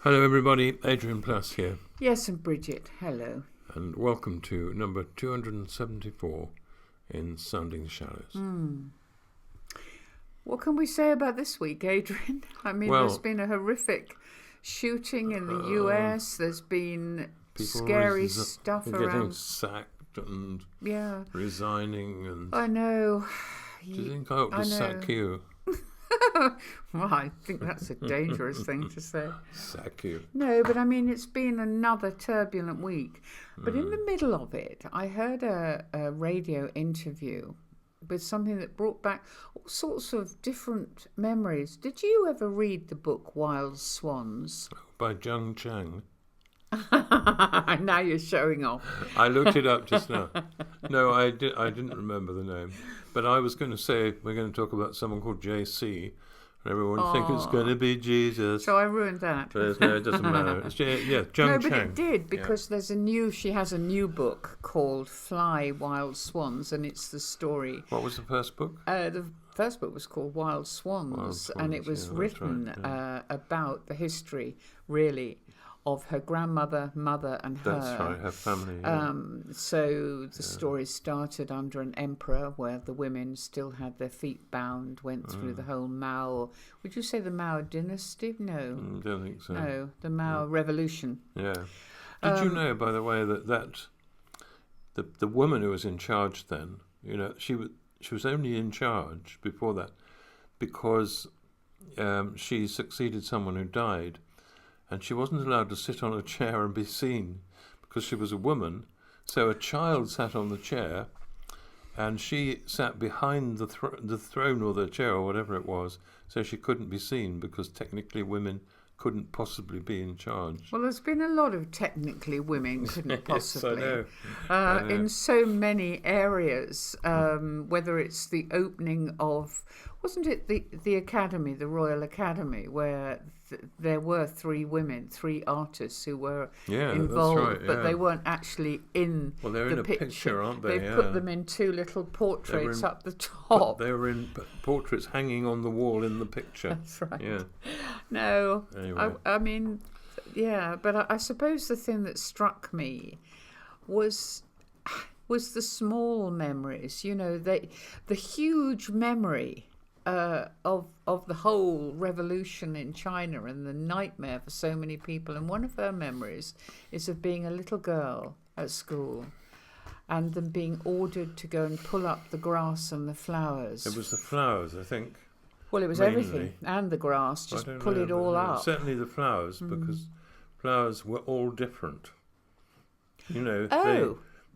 Hello everybody, Adrian Plass here, Yes, and Bridget, hello. and welcome to number 274 in Sounding the Shallows. What can we say about this week, Adrian? I mean, Well, there's been a horrific shooting in the US. There's been People scary stuff getting around. sacked and Yeah, resigning, and I know. do you think I ought to sack you? Well, I think that's a dangerous thing to say. Sack you. No, but I mean, it's been another turbulent week. But in the middle of it, I heard a radio interview with something that brought back all sorts of different memories. Did you ever read the book Wild Swans? By Jung Chang. Now you're showing off. I looked it up just now. No, I didn't remember the name. But I was going to say we're going to talk about someone called JC. And everyone thinks it's going to be Jesus. So I ruined that. But no, it doesn't matter. It's Jung No, Chang. but it did, because she has a new book called Fly Wild Swans, and it's the story. What was the first book? The first book was called Wild Swans, and it was written about the history, really, of her grandmother, mother, and her. That's right, her family. Yeah. So the story started under an emperor where the women still had their feet bound, went through the whole Mao. Would you say the Mao dynasty? No. Don't think so. No, the Mao Revolution. Yeah. Did you know, by the way, that the woman who was in charge then, she was only in charge before that because she succeeded someone who died. And she wasn't allowed to sit on a chair and be seen because she was a woman. So a child sat on the chair and she sat behind the throne or the chair or whatever it was, so she couldn't be seen because technically women couldn't possibly be in charge. Well, there's been a lot of technically women couldn't possibly. Yes, I know. In so many areas, whether it's the opening of, wasn't it the Academy, the Royal Academy, where there were three artists who were involved, that's right, but they weren't actually in they're the in a picture, aren't they? They've put them in two little portraits up the top. They were in portraits hanging on the wall in the picture. That's right. Yeah. No, Anyway. I mean, yeah, but I suppose the thing that struck me was the small memories. The huge memory of the whole revolution in China and the nightmare for so many people. And one of her memories is of being a little girl at school and them being ordered to go and pull up the grass and the flowers. It was the flowers, I think. Well, it was mainly. Everything, and the grass, just pull it all up. Certainly the flowers, because flowers were all different.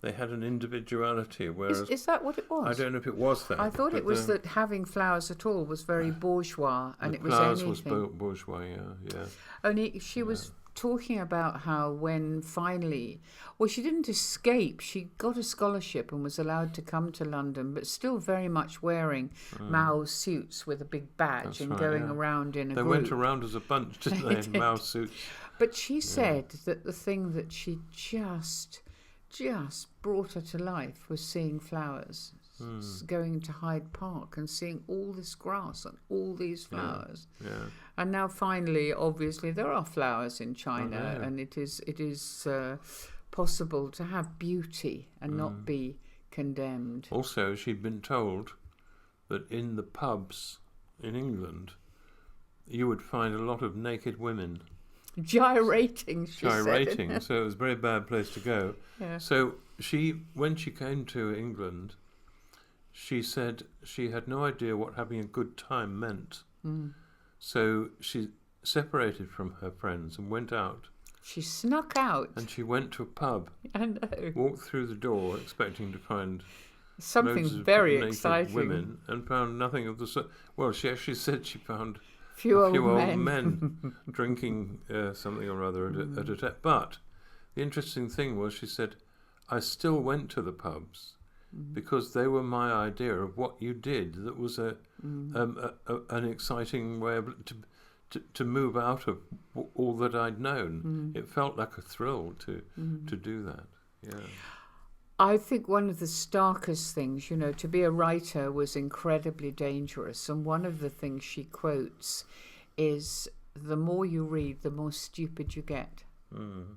They had an individuality, whereas... Is that what it was? I don't know if it was that. I thought it was that having flowers at all was very bourgeois, and it was flowers anything. was bourgeois, yeah. Only she was talking about how when finally... Well, she didn't escape. She got a scholarship and was allowed to come to London, but still very much wearing Mao suits with a big badge going around in a They group. went around as a bunch, didn't they, in Mao suits? But she said that the thing that she just brought her to life was seeing flowers, going to Hyde Park and seeing all this grass and all these flowers. Yeah. And now finally, obviously, there are flowers in China, and it is possible to have beauty and not be condemned. Also, she'd been told that in the pubs in England, you would find a lot of naked women. Gyrating, she said. So it was a very bad place to go. Yeah. So when she came to England, she said she had no idea what having a good time meant. So she separated from her friends and went out. She snuck out. And she went to a pub. I know. Walked through the door expecting to find something loads of very naked exciting. Women, and found nothing of the sort. Well, she actually said she found few old men. men drinking something or other at a But the interesting thing was, she said, I still went to the pubs because they were my idea of what you did. That was an exciting way to move out of all that I'd known. It felt like a thrill to do that. Yeah. I think one of the starkest things, to be a writer was incredibly dangerous. And one of the things she quotes is the more you read, the more stupid you get. Mm.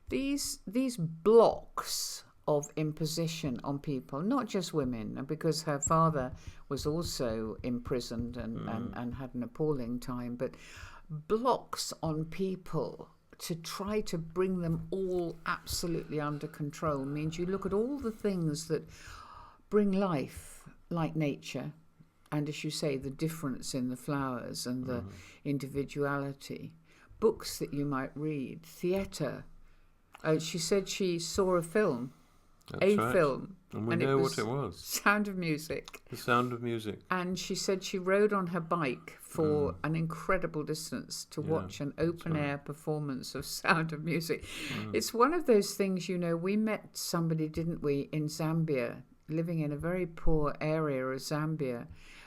These blocks of imposition on people, not just women, because her father was also imprisoned and had an appalling time, but blocks on people to try to bring them all absolutely under control means you look at all the things that bring life, like nature, and as you say, the difference in the flowers and the individuality, books that you might read, theatre. She said she saw a film. That's right. Film. And we know what it was. Sound of Music. The Sound of Music. And she said she rode on her bike for an incredible distance to watch an open-air performance of Sound of Music. It's one of those things, we met somebody, didn't we, in Zambia, living in a very poor area of Zambia,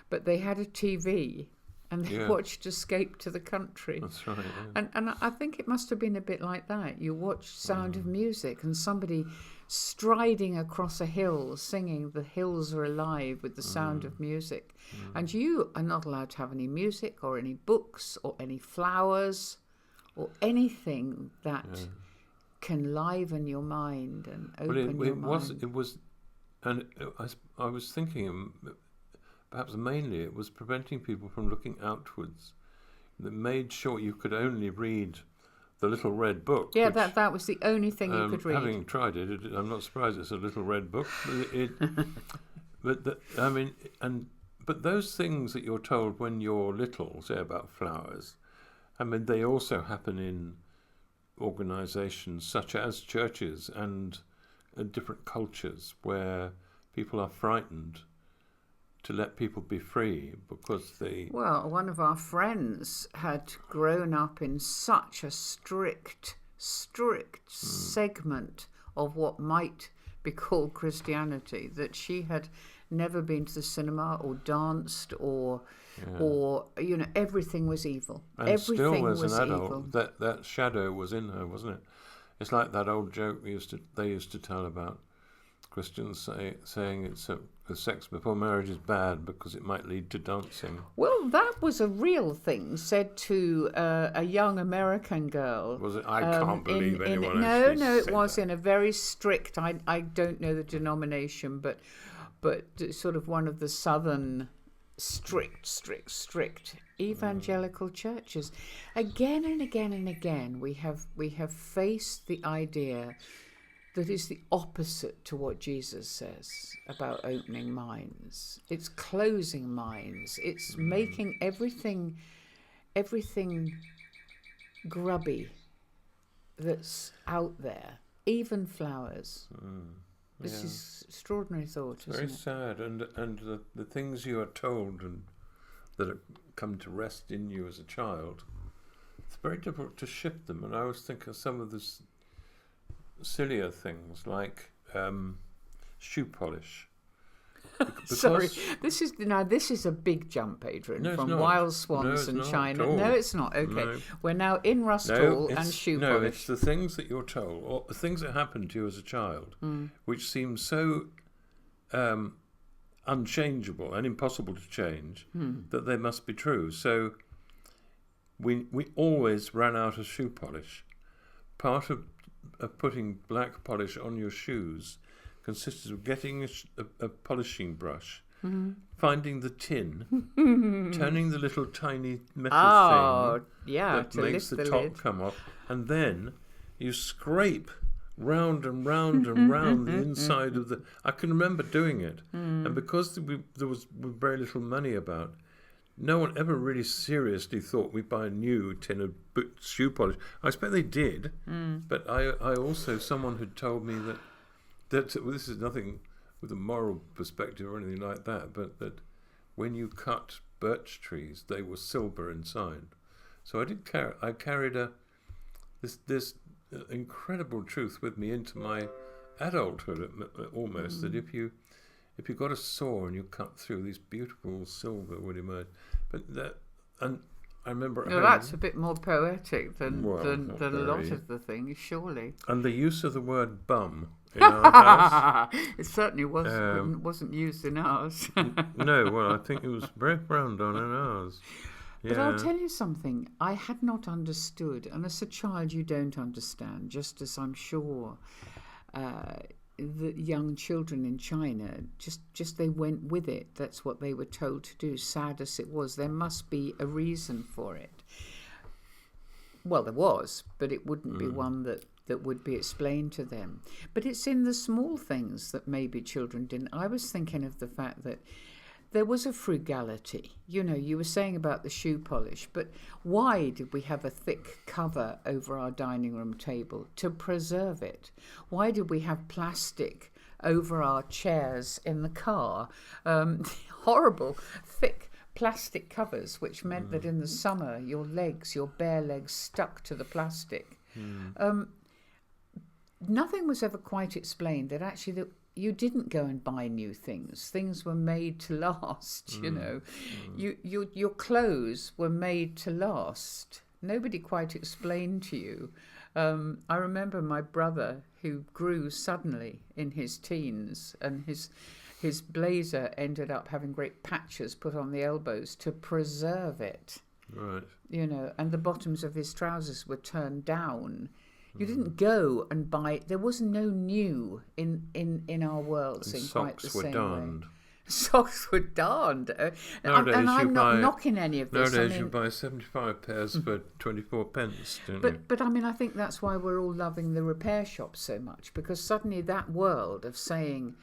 but they had a TV and they watched Escape to the Country. That's right, yeah. And I think it must have been a bit like that. You watch Sound of Music and somebody striding across a hill singing "The Hills Are Alive" with the sound of music. And you are not allowed to have any music or any books or any flowers or anything that can liven your mind and open your mind. I was thinking, perhaps mainly it was preventing people from looking outwards. That made sure you could only read the Little Red Book. Yeah, that was the only thing you could read. Having tried it, I'm not surprised it's a Little Red Book. But those things that you're told when you're little, say about flowers, they also happen in organisations such as churches and different cultures where people are frightened to let people be free because they... Well, one of our friends had grown up in such a strict segment of what might be called Christianity that she had never been to the cinema or danced or everything was evil. And everything still as was an adult, evil. That shadow was in her, wasn't it? It's like that old joke they used to tell about Christians saying it's sex before marriage is bad because it might lead to dancing. Well, that was a real thing said to a young American girl. Was it? I can't believe anyone No, said it was that. in a very strict. I don't know the denomination, but sort of one of the southern strict evangelical churches. Again and again and again, we have faced the idea that is the opposite to what Jesus says about opening minds. It's closing minds. It's making everything grubby that's out there, even flowers. This is extraordinary thought, isn't it? Very sad, and the things you are told and that have come to rest in you as a child, it's very difficult to shift them. And I always think of some of this sillier things like shoe polish. Sorry, this is a big jump, Adrian, from Wild Swans and China. No, it's not. Okay, no. We're now in Rust Hall and shoe polish. No, it's the things that you're told, or the things that happened to you as a child, which seem so unchangeable and impossible to change that they must be true. So we always ran out of shoe polish. Part of putting black polish on your shoes consisted of getting a polishing brush, finding the tin, turning the little tiny metal thing that makes the top come off, and then you scrape round and round and round the inside of the... I can remember doing it, and because there was very little money about, no one ever really seriously thought we'd buy a new tin of shoe polish. I expect they did, but I also, someone had told me that this is nothing with a moral perspective or anything like that, but that when you cut birch trees, they were silver inside. So I carried this incredible truth with me into my adulthood almost, that if you got a saw and you cut through, these beautiful silver would emerge. And I remember... that's a bit more poetic than a lot of the things, surely. And the use of the word bum in our house... It certainly wasn't used in ours. No, well, I think it was very frowned on in ours. But I'll tell you something I had not understood, and as a child you don't understand, just as I'm sure the young children in China, just they went with it. That's what they were told to do, sad as it was. There must be a reason for it. Well, there was, but it wouldn't be one that would be explained to them. But it's in the small things that maybe children didn't. I was thinking of the fact that there was a frugality. You know, you were saying about the shoe polish, but why did we have a thick cover over our dining room table? To preserve it. Why did we have plastic over our chairs in the car? Horrible, thick plastic covers, which meant that in the summer your bare legs stuck to the plastic. Nothing was ever quite explained, that actually that you didn't go and buy new things. Things were made to last, you know. Your clothes were made to last. Nobody quite explained to you. I remember my brother, who grew suddenly in his teens, and his blazer ended up having great patches put on the elbows to preserve it. Right. You know, and the bottoms of his trousers were turned down. You didn't go and buy. There was no new in our worlds in quite the same darned. way. Socks were darned. Nowadays and I'm not buy, knocking any of this. Nowadays you buy 75 pairs for 24 pence, don't you? But I mean, I think that's why we're all loving the repair shops so much, because suddenly that world of saying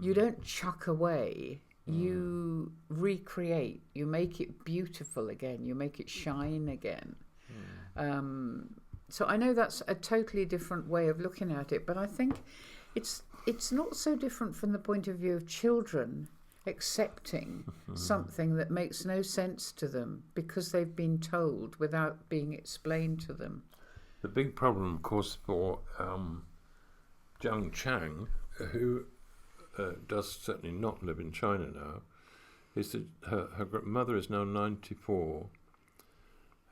you don't chuck away, you recreate, you make it beautiful again, you make it shine again. So I know that's a totally different way of looking at it, but I think it's not so different from the point of view of children accepting something that makes no sense to them because they've been told without being explained to them. The big problem, of course, for Jiang Chang, who does certainly not live in China now, is that her mother is now 94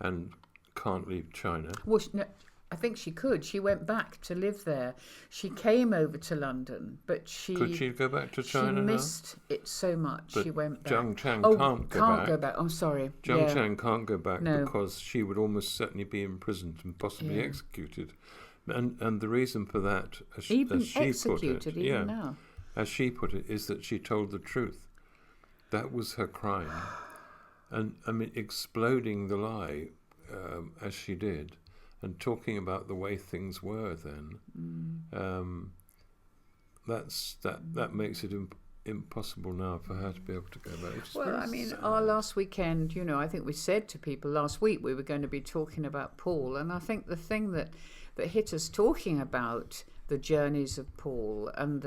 and can't leave China. Well, no, I think she could. She went back to live there. She came over to London, but Could she go back to China She missed it so much. But she went back. Jiang Chang can't go go back. I'm sorry. Jiang Chang can't go back No. because she would almost certainly be imprisoned and possibly executed. And the reason for that, as she put it, now. as she put it, is that she told the truth. That was her crime. And I mean, exploding the lie as she did, and talking about the way things were then, that makes it impossible now for her to be able to go back. Well, I mean, our last weekend, you know, I think we said to people last week we were going to be talking about Paul, and I think the thing that hit us talking about the journeys of Paul and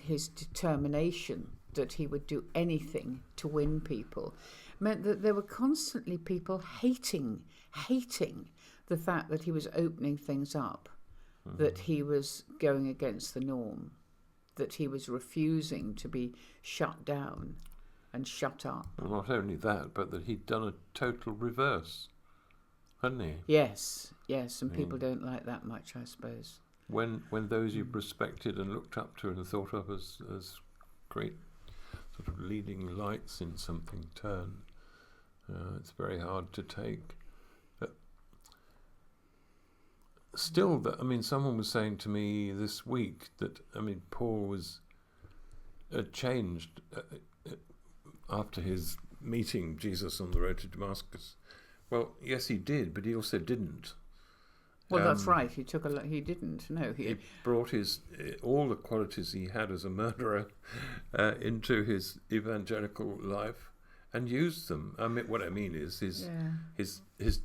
his determination that he would do anything to win people meant that there were constantly people hating the fact that he was opening things up, that he was going against the norm, that he was refusing to be shut down and shut up. Well, not only that, but that he'd done a total reverse, hadn't he? Yes, and people don't like that much, I suppose. When those you've respected and looked up to and thought of as great sort of leading lights in something turn, it's very hard to take. But still, someone was saying to me this week that, Paul was changed after his meeting Jesus on the road to Damascus. Well, yes, he did, but he also didn't. Well, that's right. He didn't. No, he brought all the qualities he had as a murderer into his evangelical life and used them. What I mean is his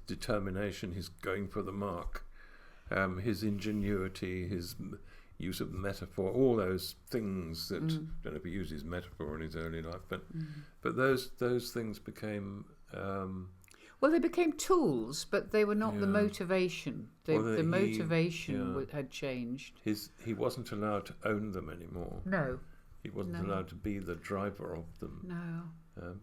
determination, his going for the mark, his ingenuity, his use of metaphor, all those things that I don't know if he uses metaphor in his early life, but those things became. Well, they became tools, but they were not the motivation. The motivation had changed. He wasn't allowed to own them anymore. No. He wasn't allowed to be the driver of them. No.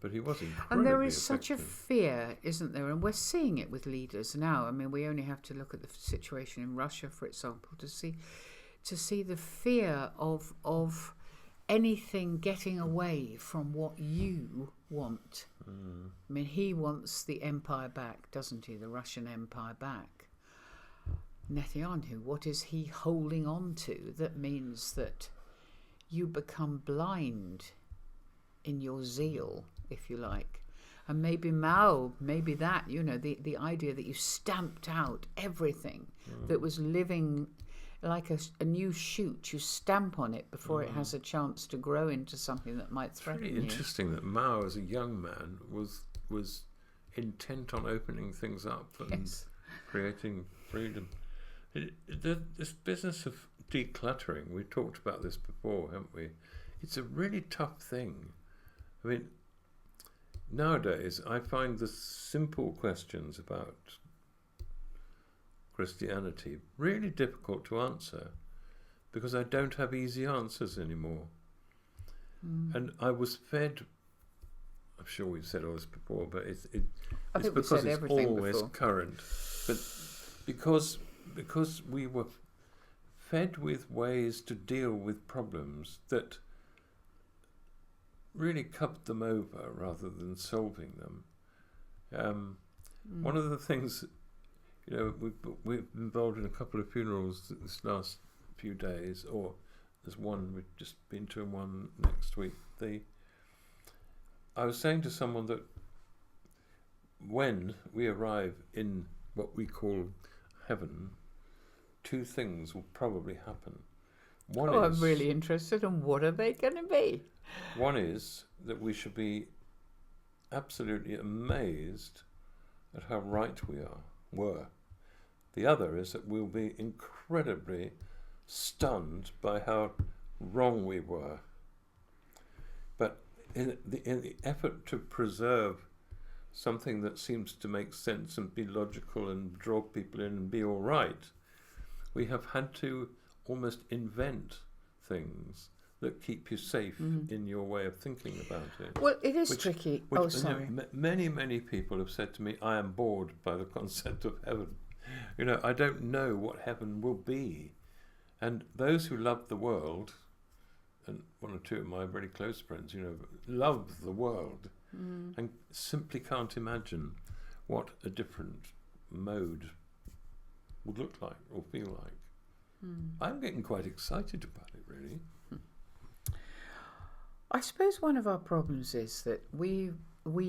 But he was incredibly And there is effective. such a fear, isn't there? And we're seeing it with leaders now. We only have to look at the situation in Russia, for example, to see the fear of anything getting away from what you want I mean, he wants the empire back, doesn't he? The Russian Empire back. Netanyahu, what is he holding on to that means that you become blind in your zeal, if you like? And maybe Mao, maybe that, the idea that you stamped out everything that was living like a new shoot. You stamp on it before it has a chance to grow into something that might threaten It's you. really interesting that Mao, as a young man, was intent on opening things up and creating freedom. This business of decluttering, we talked about this before, haven't we? It's a really tough thing. I mean, nowadays I find the simple questions about Christianity really difficult to answer because I don't have easy answers anymore. And I was fed, I'm sure we've said all this before, but it's because it's always current. But because we were fed with ways to deal with problems that really covered them over rather than solving them. One of the things, we've been involved in a couple of funerals this last few days, or there's one we've just been to and one next week. I was saying to someone that when we arrive in what we call heaven, two things will probably happen. I'm really interested in what are they going to be? One is that we should be absolutely amazed at how right we were. The other is that we'll be incredibly stunned by how wrong we were. But in the effort to preserve something that seems to make sense and be logical and draw people in and be all right, we have had to almost invent things that keep you safe in your way of thinking about it. Well, it is tricky. Sorry. Many people have said to me, I am bored by the concept of heaven. I don't know what heaven will be. And those who love the world, and one or two of my very close friends, love the world and simply can't imagine what a different mode would look like or feel like. I'm getting quite excited about it, really. I suppose one of our problems is that we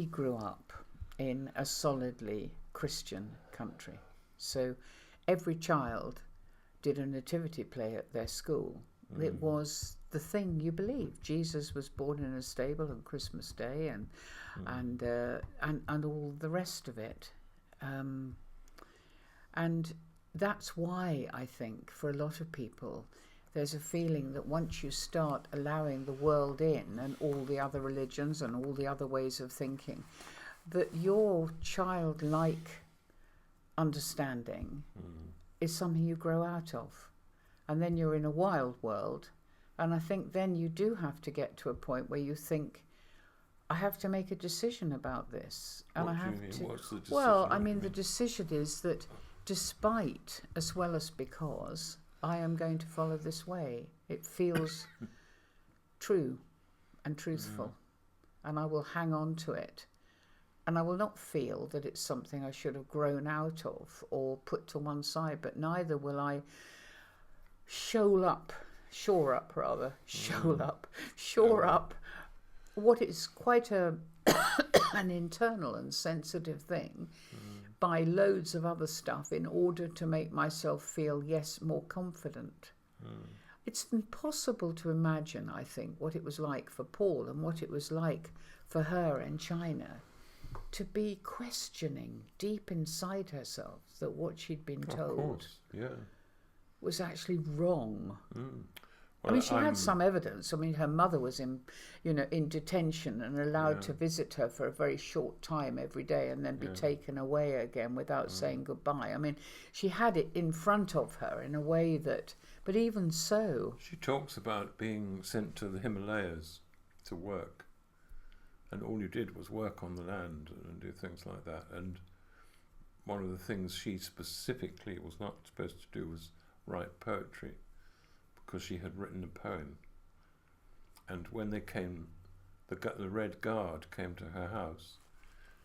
grew up in a solidly Christian country. So every child did a nativity play at their school. It was the thing you believed. Jesus was born in a stable on Christmas Day, and all the rest of it. And that's why I think for a lot of people there's a feeling that once you start allowing the world in and all the other religions and all the other ways of thinking, that your childlike understanding is something you grow out of. And then you're in a wild world. And I think then you do have to get to a point where you think, I have to make a decision about this. And What I do you have mean? to. What's the decision? Well, I mean, the decision is that despite as well as because I am going to follow this way. It feels true and truthful, and I will hang on to it. And I will not feel that it's something I should have grown out of or put to one side, but neither will I shore up what is quite an internal and sensitive thing by loads of other stuff in order to make myself feel, yes, more confident. It's impossible to imagine, I think, what it was like for Paul and what it was like for her in China to be questioning deep inside herself that what she'd been told was actually wrong. Well, I mean, she had some evidence. I mean, her mother was in detention and allowed to visit her for a very short time every day and then be taken away again without saying goodbye. I mean, she had it in front of her in a way that, but even so. She talks about being sent to the Himalayas to work, and all you did was work on the land and do things like that. And one of the things she specifically was not supposed to do was write poetry, because she had written a poem. And when they came, the Red Guard came to her house,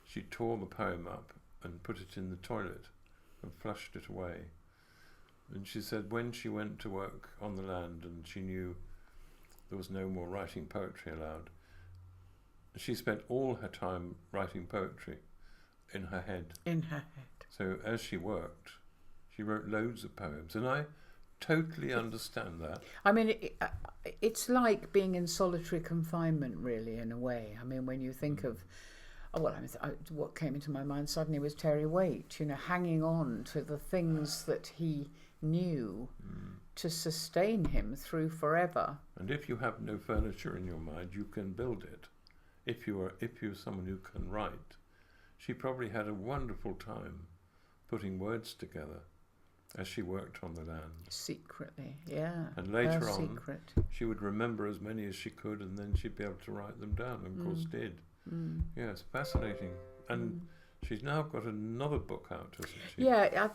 she tore the poem up and put it in the toilet and flushed it away. And she said when she went to work on the land and she knew there was no more writing poetry allowed, she spent all her time writing poetry in her head. In her head. So as she worked, she wrote loads of poems, and I totally understand that. I mean, it's like being in solitary confinement, really, in a way. I mean, when you think of, what came into my mind suddenly was Terry Waite, hanging on to the things that he knew to sustain him through forever. And if you have no furniture in your mind, you can build it. If you're someone who can write, she probably had a wonderful time putting words together as she worked on the land. Secretly, yeah. And later on, she would remember as many as she could, and then she'd be able to write them down, and of course did. Yeah, it's fascinating. And she's now got another book out, hasn't she? Yeah,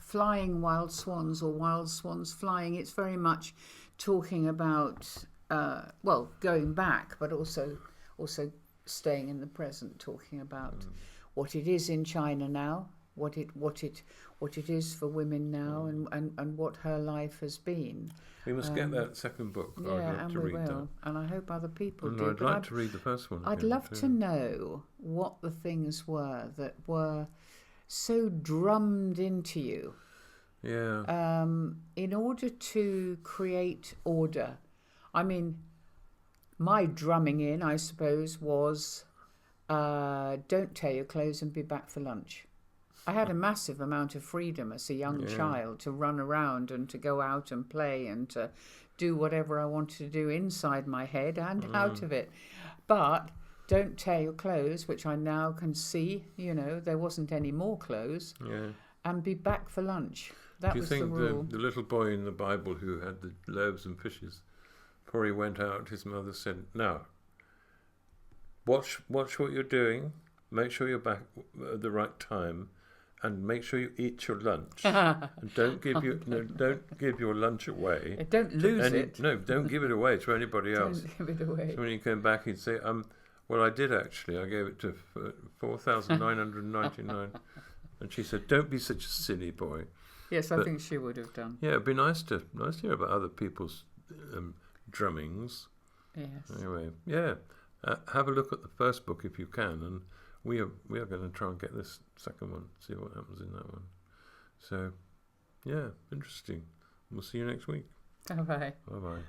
Flying Wild Swans, or Wild Swans Flying. It's very much talking about, going back, but also staying in the present, talking about what it is in China now, what it is for women now, and what her life has been. We must get that second book. Yeah, I'd love and to we read will. that. And I hope other people And do. I'd like to read the first one. I'd again, love too. to know what the things were that were so drummed into you. Yeah. In order to create order. I mean, my drumming in, I suppose, was don't tear your clothes and be back for lunch. I had a massive amount of freedom as a young child to run around and to go out and play and to do whatever I wanted to do inside my head and out of it. But don't tear your clothes, which I now can see, there wasn't any more clothes, and be back for lunch. That was the rule. Do you think the little boy in the Bible who had the loaves and fishes, before he went out, his mother said, "Now, watch what you're doing, make sure you're back at the right time, and make sure you eat your lunch. And don't give your lunch away. Don't lose it. No, don't give it away to anybody else." Don't give it away. So when he came back, he'd say, well, I did actually. I gave it to 4,999. And she said, "Don't be such a silly boy." Yes, I think she would have done. Yeah, it'd be nice to hear about other people's drummings. Yes. Anyway, yeah, have a look at the first book if you can, and we are going to try and get this second one, see what happens in that one. So, yeah, interesting. We'll see you next week. Bye-bye. Bye-bye.